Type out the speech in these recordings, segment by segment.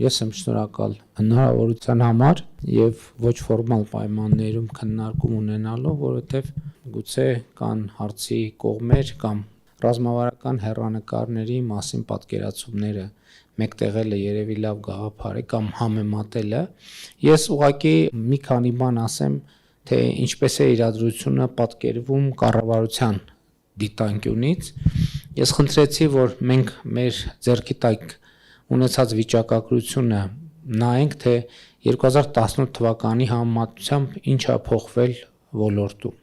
ես եմ շնորհակալ հնարավորության համար եւ ոչ ֆորմալ պայմաններում քննարկում ունենալով, որովհետեւ գուցե կան հարցի կողմեր կամ ռազմավարական հեռանկարների մասին պատկերացումները մեկտեղելը երևի լավ գաղափար է կամ համեմատելը։ Ես ուղղակի մի քանի բան ասեմ, թե ինչպես է իրադրությունը պատկերվում կառավարության դիտանկյունից։ Ես խնդրեցի, որ մենք մեր ձեռքի տակ ունեցած վիճակագրությունը նայենք, թե 2018 թվականի համեմատությամբ ինչ է փոխվել ոլորտում։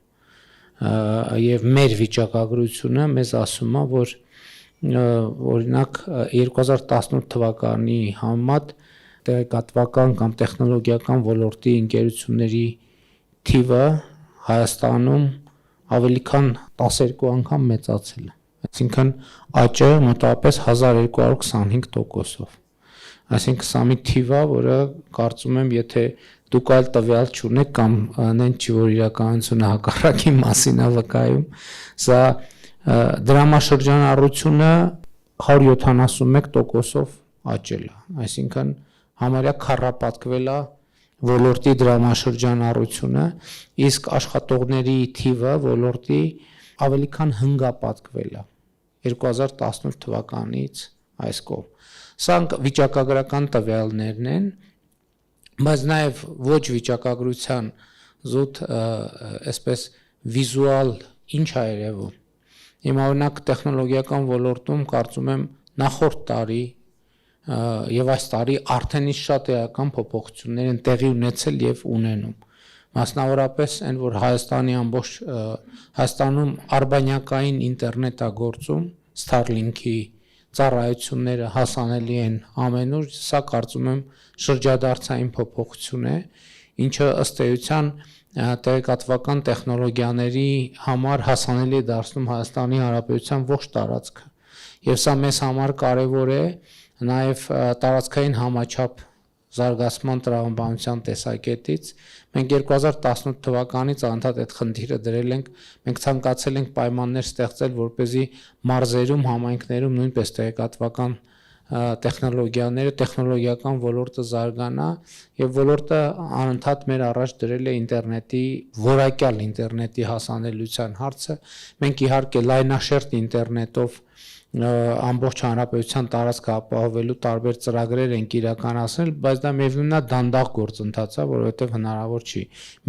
Եվ մեր վիճակագրությունը մեզ ասում է, որ օրինակ 2018 թվականի համեմատ տեղեկատվական կամ տեխնոլոգիական ոլորտի ընկերությունների թիվը Հայաստանում ավելի քան 12 անգամ մեծացել է, այսինքն աճը մոտավորապես 1225%-ով։ Այսինքն սա մի թիվ է, որը կարծում եմ, եթե դուք այլ տվյալ չունեք կամ նենց չի, որ իրականությունը հակառակի մասին է վկայում, սա դրամաշրջանառությունը 171%-ով աճել է, այսինքն համարյա քառապատկվել է ոլորտի դրամաշրջանառությունը, իսկ աշխատողների թիվը ոլորտի ավելի քան հնգապատկվել է 2018 թվականից այս կողմ։ Սրանք վիճակագրական տվյալներն են, բայց նաև ոչ վիճակագրության զուտ այսպես վիզուալ ինչ է երևում։ Հիմա օրինակ տեխնոլոգիական ոլորտում կարծում եմ նախորդ տարի եւ այս տարի արդեն իսկ շատ էական փոփոխություններ են տեղի ունեցել եւ ունենում։ Մասնավորապես այն, որ Հայաստանում արբանյակային ինտերնետ է գործում, Starlink-ի ծառայությունները հասանելի են ամենուր, սա կարծում եմ շրջադարձային փոփոխություն է, ինչը ըստ էության տեղեկատվական տեխնոլոգիաների համար հասանելի է դարձնում Հայաստանի Հանրապետության ողջ տարածքը։ Եվ սա մեզ համար կարևոր է նաև տարածքային համաչափ զարգացման տրամաբանության տեսակետից։ Մենք 2018 թվականից անդադ այդ խնդիրը դրել ենք, մենք ցանկացել ենք պայմաններ ստեղծել, որպեսզի մարզերում, համայնքներում նույնպես տեղեկատվական տեխնոլոգիաները, տեխնոլոգիական ոլորտը զարգանա եւ ոլորտը անընդհատ մեր առաջ դրել է ինտերնետի, որակյալ ինտերնետի հասանելիության հարցը։ Մենք իհարկե լայնաշերտ ինտերնետով ամբողջ հանրապետության տարածքը ապահովելու տարբեր ծրագրեր ենք իրականացնել, բայց դա միևնույնն է դանդաղ գործընթաց է, որովհետև հնարավոր չի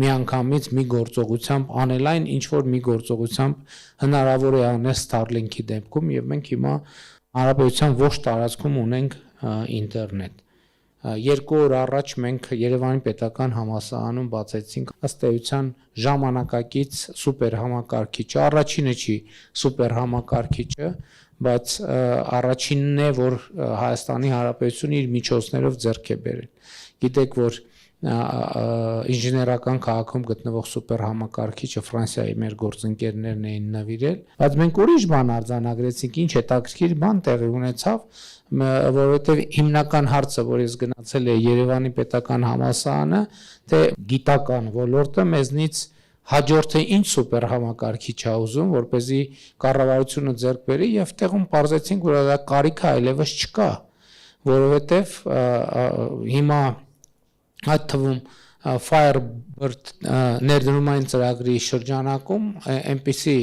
միանգամից մի գործողությամբ անել այն, ինչ որ մի գործողությամբ հնարավոր է անել Starlink-ի դեպքում, եւ մենք հիմա հանրապետության ողջ տարածքում ունենք ինտերնետ։ 2 օր առաջ մենք Երևանի պետական համալսարանում բացեցինք ըստ էության ժամանակակից սուպեր համակարգիչը, առաջինը չի սուպեր համակարգիչը, բայց առաջինն է, որ Հայաստանի Հանրապետությունը իր միջոցներով ձեռք է բերել։ Գիտեք, որ ինժեներական քաղաքում գտնվող սուպեր համակարգիչը Ֆրանսիայի մեր գործընկերներն էին նվիրել, բայց մենք ուրիշ բան արձանագրեցինք, ինչ հետաքրքիր բան տեղի ունեցավ, որովհետև հիմնական հարցը, որ ես գնացել եմ Երևանի պետական համալսարանը, թե գիտական ոլորտը մեզնից հաջորդը ինչ սուպեր համակարգիչ է ուզում, որպեսզի կառավարությունը ձեռք բերի, եւ տեղում պարզեցինք, որ դա կարիքը այլևս չկա, որովհետև հիմա այդ թվում Firebird ներդրումային ծրագրի շրջանակում այնպիսի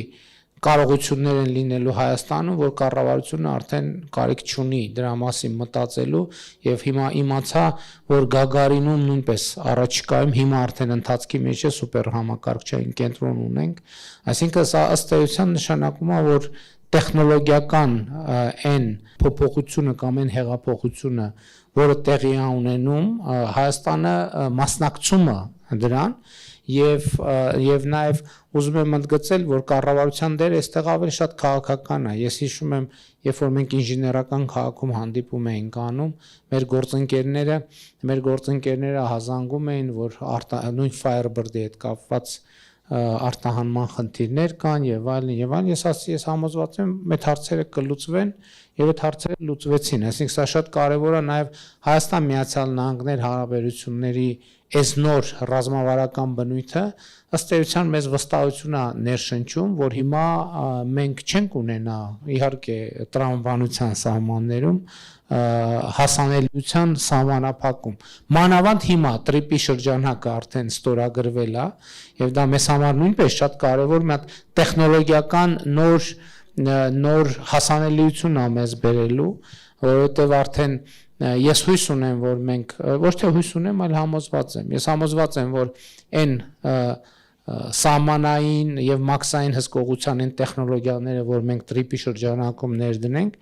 կարողություններ են լինելու Հայաստանում, որ կառավարությունը արդեն կարիք չունի դրա մասին մտածելու եւ հիմա իմացա, որ Գագարինում նույնպես առաջիկայում հիմա արդեն ընթացքի մեջ է սուպեր համակարգչային կենտրոն ունենք, այսինքն սա ըստ էության նշանակում է, որ տեխնոլոգիական այն փոփոխությունը կամ այն հեղափոխությունը, որը տեղի է ունենում, Հայաստանը մասնակցում է դրան եւ նաեւ ուզում եմ ընդգծել, որ կառավարության դերը այստեղ ավելի շատ քաղաքական է։ Ես հիշում եմ, երբ որ մենք ինժեներական քաղաքում հանդիպում էինք անում, մեր գործընկերները հազանգում էին, որ նույն Firebird-ի հետ կապված արտահանման խնդիրներ կան եւ այլն, ես համոզված եմ, այդ հարցերը կլուծվեն եւ այդ հարցերը լուծվեցին, այսինքն սա շատ կարեւոր է նաեւ Հայաստան-Միացյալ Նահանգներ հարաբերությունների այս նոր ռազմավարական բնույթը ըստ էության մեզ վստահություն է ներշնչում, որ հիմա մենք չենք ունենա իհարկե տրամաբանության սահմաններում հասանելիության սահմանափակում։ Մանավանդ հիմա տրիպի շրջանակը արդեն ստորագրվել է եւ դա մեզ համար նույնպես շատ կարեւոր մի հատ տեխնոլոգիական նոր հասանելիություն է մեզ բերելու, որովհետեւ արդեն ես հույս ունեմ, որ մենք ոչ թե հույս ունեմ, այլ համոզված եմ։ Ես համոզված եմ, որ այն սահմանային եւ մաքսային հսկողության այն տեխնոլոգիաները, որ մենք տրիպի շրջանակում ներդնենք,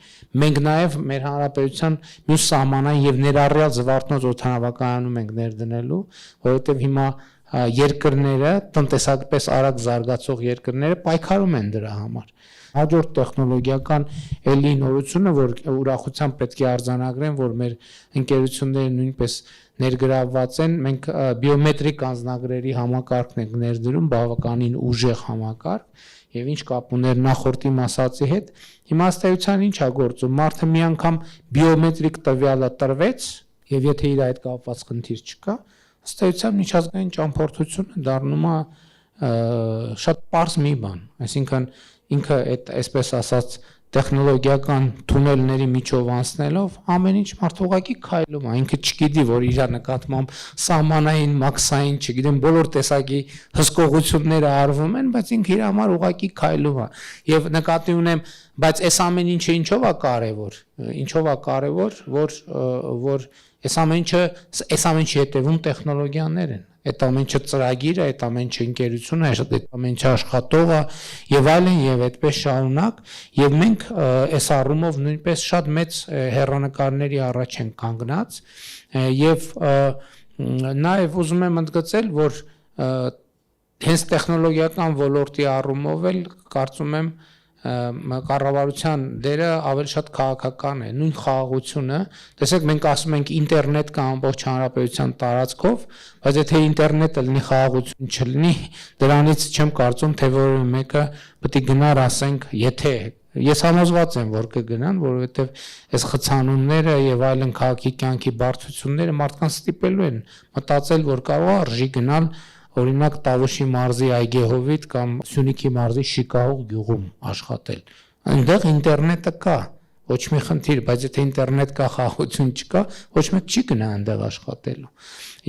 մենք նաեւ մեր հանրապետության մյուս սահմանային եւ ներառյալ Զվարթնոց օդանավակայանում ենք ներդնելու, որովհետեւ հիմա երկրները, տնտեսապես արագ զարգացող երկրները պայքարում են դրա համար։ Հաջորդ տեխնոլոգիական էլի նորությունը, որ ուրախությամբ պետք է արձանագրեմ, որ մեր ընկերությունները նույնպես ներգրավված են, մենք բիոմետրիկ անձնագրերի համակարգն ենք ներդրում, բավականին ուժեղ համակարգ, եւ ինչ կապ ուներ նախորդի ասացի հետ, հիմա ըստ էության ինչ է գործում, մարդը մի անգամ բիոմետրիկ տվյալը տրվեց, եւ եթե իր այդ կապված խնդիր չկա, ըստ էության միջազգային ճամփորդությունը դառնում է շատ պարզ մի բան, այսինքն ինքը այդ այսպես ասած տեխնոլոգիական թունելների միջով անցնելով ամեն ինչ մարդ ուղակի քայլում է, ինքը չգիտի, որ իր նկատմամբ սահմանային, մաքսային, չգիտեմ, բոլոր տեսակի հսկողությունները արվում են, բայց ինքը իր համար ուղակի քայլում է։ Եվ նկատի ունեմ, բայց այս ամեն ինչը ինչով է կարևոր, որ այս ամեն ինչի հետևում տեխնոլոգիաներ են։ Այդ ամեն ինչը ծրագիրը, այդ ամեն ինչը ընկերությունը, այդ ամեն ինչը աշխատողը եւ այլն եւ այդպես շարունակ եւ մենք այս առումով նույնպես շատ մեծ հեռանկարների առաջ ենք կանգնած եւ նաեւ ուզում եմ ընդգծել, որ հենց տեխնոլոգիական ոլորտի առումով էլ կարծում եմ կառավարության դերը ավելի շատ քաղաքական է, նույն խաղաղությունը, տեսեք մենք ասում ենք ինտերնետ կա ամբողջ հանրապետության տարածքով, բայց եթե ինտերնետը լինի խաղաղություն չլինի, դրանից չեմ կարծում, թե որևէ մեկը պետք է գնար ասենք, եթե ես համոզված եմ, որ կգնան, որովհետև այս խցանումները եւ այլն քաղաքի կյանքի բարդությունները մարդկանց ստիպելու են մտածել, որ կարող է արժի գնալ օրինակ Տավուշի մարզի Այգեհովիտ կամ Սյունիքի մարզի Շիկահող գյուղում աշխատել։ Այնտեղ ինտերնետը կա, ոչ մի խնդիր, բայց եթե ինտերնետ կա, խաղաղություն չկա, ոչ մեկ չի գնա այնտեղ աշխատելու։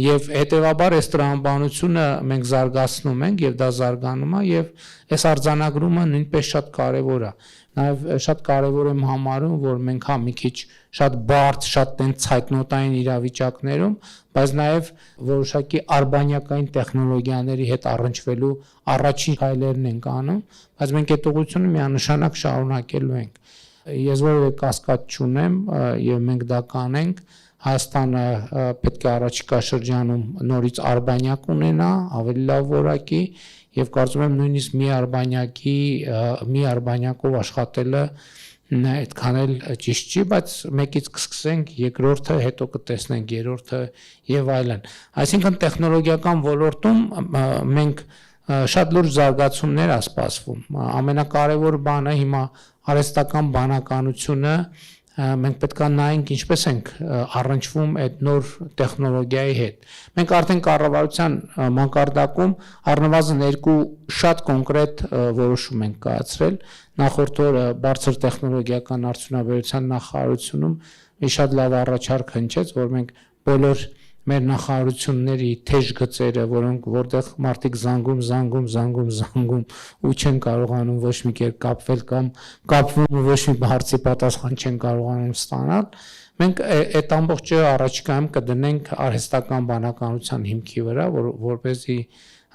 Եվ հետեւաբար այս տրամաբանությունը մենք զարգացնում ենք եւ դա զարգանում է եւ այս արձանագրումը նույնպես շատ կարեւոր է։ Նաեւ շատ կարեւոր եմ համարում, որ մենք հա մի քիչ շատ բարդ, շատ տենց ցայտնոտային իրավիճակներում, բայց նաեւ որոշակի արբանյակային տեխնոլոգիաների հետ առնչվելու առաջին քայլերն ենք անում, բայց մենք այդ ուղղությունը միանշանակ շարունակելու ենք։ Ես որևէ կասկած չունեմ եւ մենք դա կանենք, Հայաստանը պետք է առաջիկա շրջանում նորից արբանյակ ունենա, ավելի լավ որակի եւ կարծում եմ նույնիսկ մի արբանյակով աշխատելը այդքան էլ ճիշտ չի, բայց մեկից կսկսենք, երկրորդը, հետո կտեսնենք երրորդը եւ այլն։ Այսինքն տեխնոլոգիական ոլորտում մենք շատ լուրջ զարգացումներ է սպասվում։ Ամենակարևոր բանը հիմա արհեստական բանականությունը մենք պետք է նայենք ինչպես ենք առնչվում այդ նոր տեխնոլոգիայի հետ։ Մենք արդեն կառավարության մակարդակում առնվազն երկու շատ կոնկրետ որոշում ենք կայացրել։ Նախորդ օրը բարձր տեխնոլոգիական արդյունաբերության նախարարությունում մի շատ լավ առաջարկ հնչեց, որ մենք բոլոր մեր նախարարությունների թեժ գծերը, որտեղ մարդիկ զանգում ու չեն կարողանում ոչ մի կերպ կապվել կամ կապվում ու ոչ մի հարցի պատասխան չեն կարողանում ստանալ, մենք այդ ամբողջը առաջիկայում կդնենք արհեստական բանականության հիմքի վրա, որպեսզի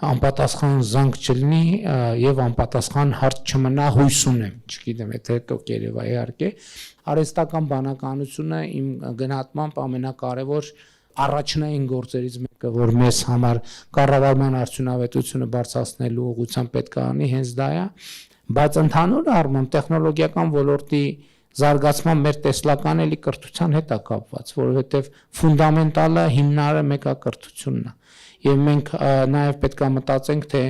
անպատասխան զանգ չլինի եւ անպատասխան հարց չմնա, հույս ունեմ, չգիտեմ, եթե հետո կերևա իհարկե, արհեստական բանականությունը իմ գնահատմամբ ամենակարևոր առաջնային գործերից մեկը, որ մեզ համար կառավարման արդյունավետությունը բարձրացնելու ուղղությամբ պետք է անի, հենց դա է, բայց ընդհանուր առմամբ տեխնոլոգիական ոլորտի զարգացման մեր տեսլական էլի կրթության հետ է կապված, որովհետև ֆունդամենտալը հիմնարարը մեկը կրթությունն է։ Եվ մենք նաև պետք է մտածենք, թե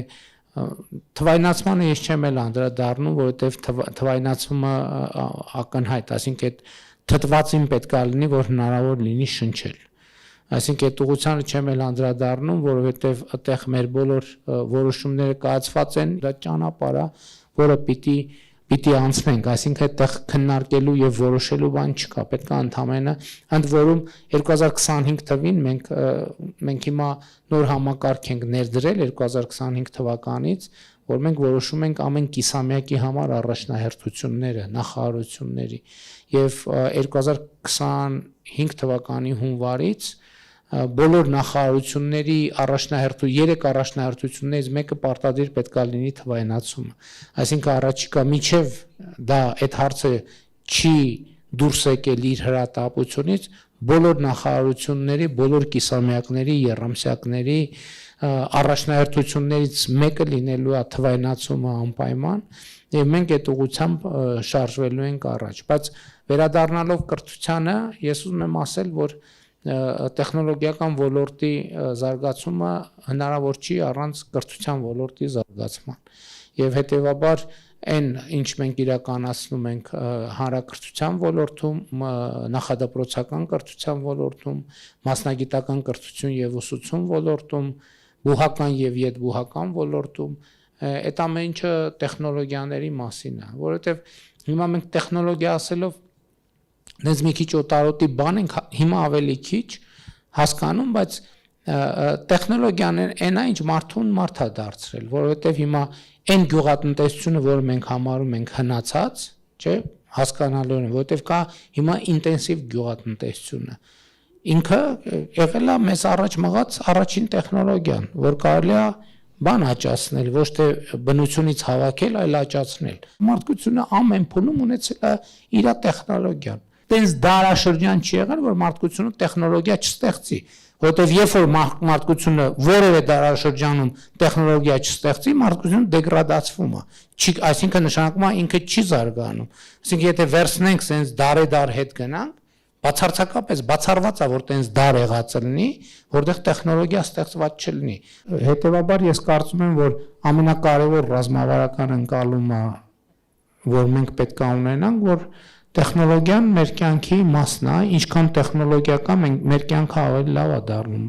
թվայնացմանը ես չեմ էլ անդրադառնում, որովհետև թվայնացումը ակնհայտ, այսինքն այդ թթվածին պետք է լինի, որ հնարավոր լինի շնչել։ Այսինքն այդ ուղղությանը չեմ էլ անդրադառնում, որովհետև այդտեղ մեր բոլոր որոշումները կայացված են, դա ճանապարհ է, որը պիտի անցնենք, այսինքն այդտեղ քննարկելու եւ որոշելու բան չկա, պետք է ընդհանրապես ընդ որում 2025 թվին մենք հիմա նոր համակարգ ենք ներդրել 2025 թվականից, որ մենք որոշում ենք ամեն կիսամյակի համար առաջնահերթությունները, նախարարությունների եւ 2025 թվականի հունվարից բոլոր նախարարությունների երեք առաջնահերթություններից մեկը պարտադիր պետք է լինի թվայնացումը։ Այսինքն առաջիկա միջև դա այդ հարցը չի դուրս եկել իր հրատապությունից, բոլոր նախարարությունների, բոլոր կիսամյակների, եռամսյակների առաջնահերթություններից մեկը լինելու է թվայնացումը անպայման, եւ մենք այդ ուղղությամբ շարժվելու ենք առաջ։ Բայց վերադառնալով կրթությանը, ես ուզում եմ ասել, որ տեխնոլոգիական ոլորտի զարգացումը հնարավոր չի առանց կրթության ոլորտի զարգացման եւ հետեւաբար այն ինչ մենք իրականացնում ենք հանրակրթության ոլորտում, նախադպրոցական կրթության ոլորտում, մասնագիտական կրթություն եւ ուսուցում ոլորտում, բուհական եւ յետբուհական ոլորտում, այդ ամեն ինչը տեխնոլոգիաների մասին է, որովհետեւ հիմա մենք տեխնոլոգիա ասելով դες մի քիչ օտարոտի բան ենք հիմա ավելի քիչ հասկանում, բայց տեխնոլոգիան այնա ինչ մարդուն մարդ է դարձրել, որովհետև հիմա այն գյուղատնտեսությունը, որը մենք համարում ենք հնացած, չէ, հասկանալու են, որովհետև կա հիմա ինտենսիվ գյուղատնտեսությունը, ինքը եղել է մեզ առաջ մղած առաջին տեխնոլոգիան, որ կարելի է բան աճացնել, ոչ թե բնությունից հավաքել, այլ աճացնել։ Մարդկությունը ամեն փուլում ունեցել է իր տեխնոլոգիան։ Տենց դարաշրջան չի եղել, որ մարդկությունը տեխնոլոգիա չստեղծի, որովհետև երբ որ մարդկությունը որևէ դարաշրջանում տեխնոլոգիա չստեղծի, մարդկությունը դեգրադացվում է։ Այսինքն նշանակում է ինքը չի զարգանում։ Այսինքն եթե վերցնենք սենց դարեդար հետ գնանք, բացարձակապես բացառված է, որ տենց դար եղած լինի, որտեղ տեխնոլոգիա ստեղծված չլինի։ Հետևաբար ես կարծում եմ, որ ամենակարևոր ռազմավարական ընկալումը, որ մենք պետք է ունենանք, որ տեխնոլոգիան մեր կյանքի մասն է, ինչքան տեխնոլոգիա կա, մեր կյանքը ավելի լավ է դառնում։